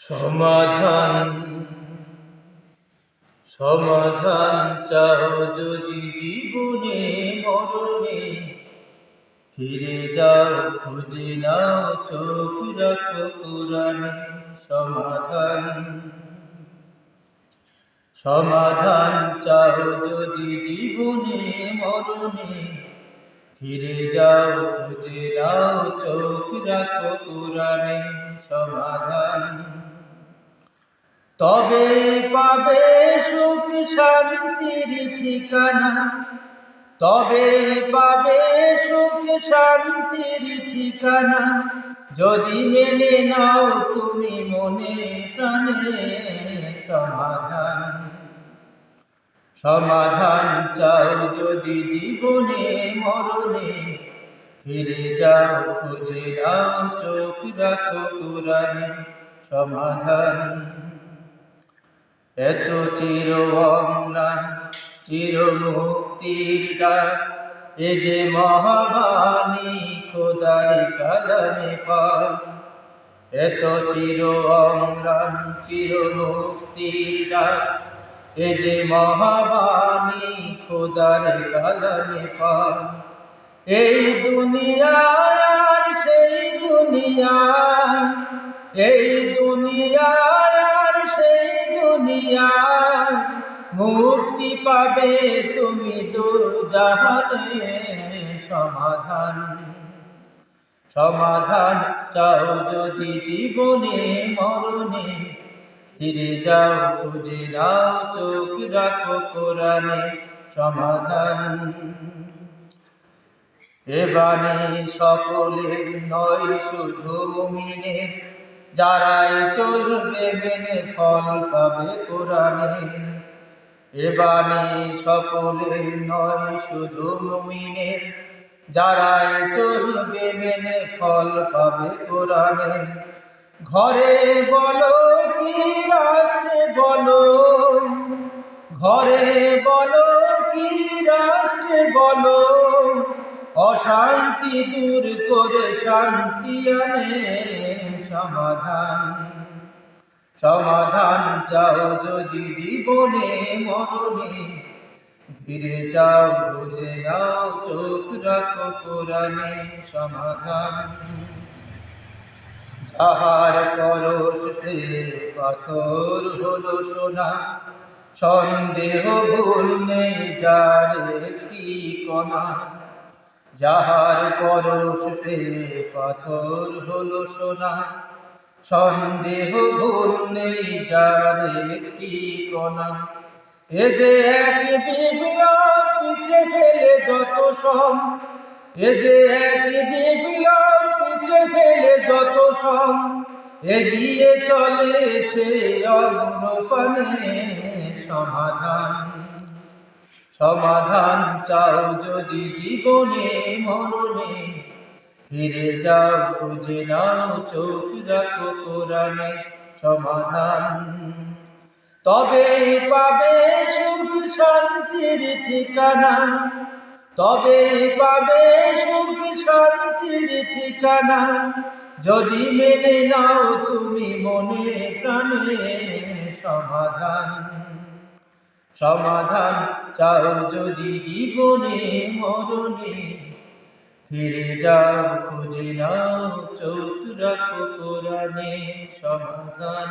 সমাধান সমাধান চাও যদি জীবনে মরণে, ফিরে যাও খুঁজে নাও চোখ রাখো কোরআনে। সমাধান চাও যদি জীবনে মরণে, ফিরে যাও খুঁজে নাও চোখ রাখো কোরআনে। সমাধান তবে পাবে সুখ শান্তির ঠিকানা, তবে পাবে সুখ শান্তির ঠিকানা, যদি মেনে নাও তুমি মনে প্রাণে। সমাধান সমাধান চাও যদি জীবনে মরণে, ফিরে যাও খুঁজে নাও চোখ রাখো কোরআনে। সমাধান এত চির অম্লান চির মুক্তির ডাক, এ যে মহাবাণী খোদার কালামে পাক। এত চির অম্লান চির মুক্তির ডাক, এ যে মহাবাণী খোদার কালামে পাক। এই দুনিয়া আর সেই দুনিয়া, এই দুনিয়া আর সেই দুনিয়া, মুক্তি পাবে তুমি দুজাহানে। সমাধান সমাধান চাও যদি জীবনে মরণে, ফিরে যাও খুঁজে নাও চোখ রাখো কোরআনে। সমাধান এ বাণী সকলের নয় শুধু মুমিনের, যারাই চলবে মেনে ফল পাবে কোরআনের। এ বাণী সকলের নয় শুধু মুমিনের, যারাই চলবে মেনে ফল পাবে কোরআনের। ঘরে বলো কি রাষ্ট্রে বলো, ঘরে বলো কি রাষ্ট্রে বলো, অশান্তি দূর করে শান্তি আনে। সমাধান সমাধান চাও যদি জীবনে মরণে, ফিরে যাও খুঁজে নাও চোখ রাখো কোরআনে। সমাধান যাহার পরশ পেয়ে পাথর হলো সোনা, সন্দেহ ভুল নেই যার একটি কণা। যাহার পরশ পেয়ে পাথর হলো সোনা, সন্দেহ ভুল নেই যার একটি কণা। এ যে এক বিপ্লব পিছে ফেলে যত সম, এ যে এক বিপ্লব পিছে ফেলে যত সম, এগিয়ে চলে সে অগ্রপানে। সমাধান সমাধান চাও যদি জীবনে মরণে, ফিরে যাও খুঁজে নাও চোখ রাখো কোরআনে। সমাধান তবে পাবে সুখ শান্তির ঠিকানা, তবে পাবে সুখ শান্তির ঠিকানা, যদি মেনে নাও তুমি মনে প্রাণে। সমাধান সমাধান চাও যদি জীবনে মরণে, ফিরে যাও খুঁজে নাও চোখ রাখো কোরআনে। সমাধান।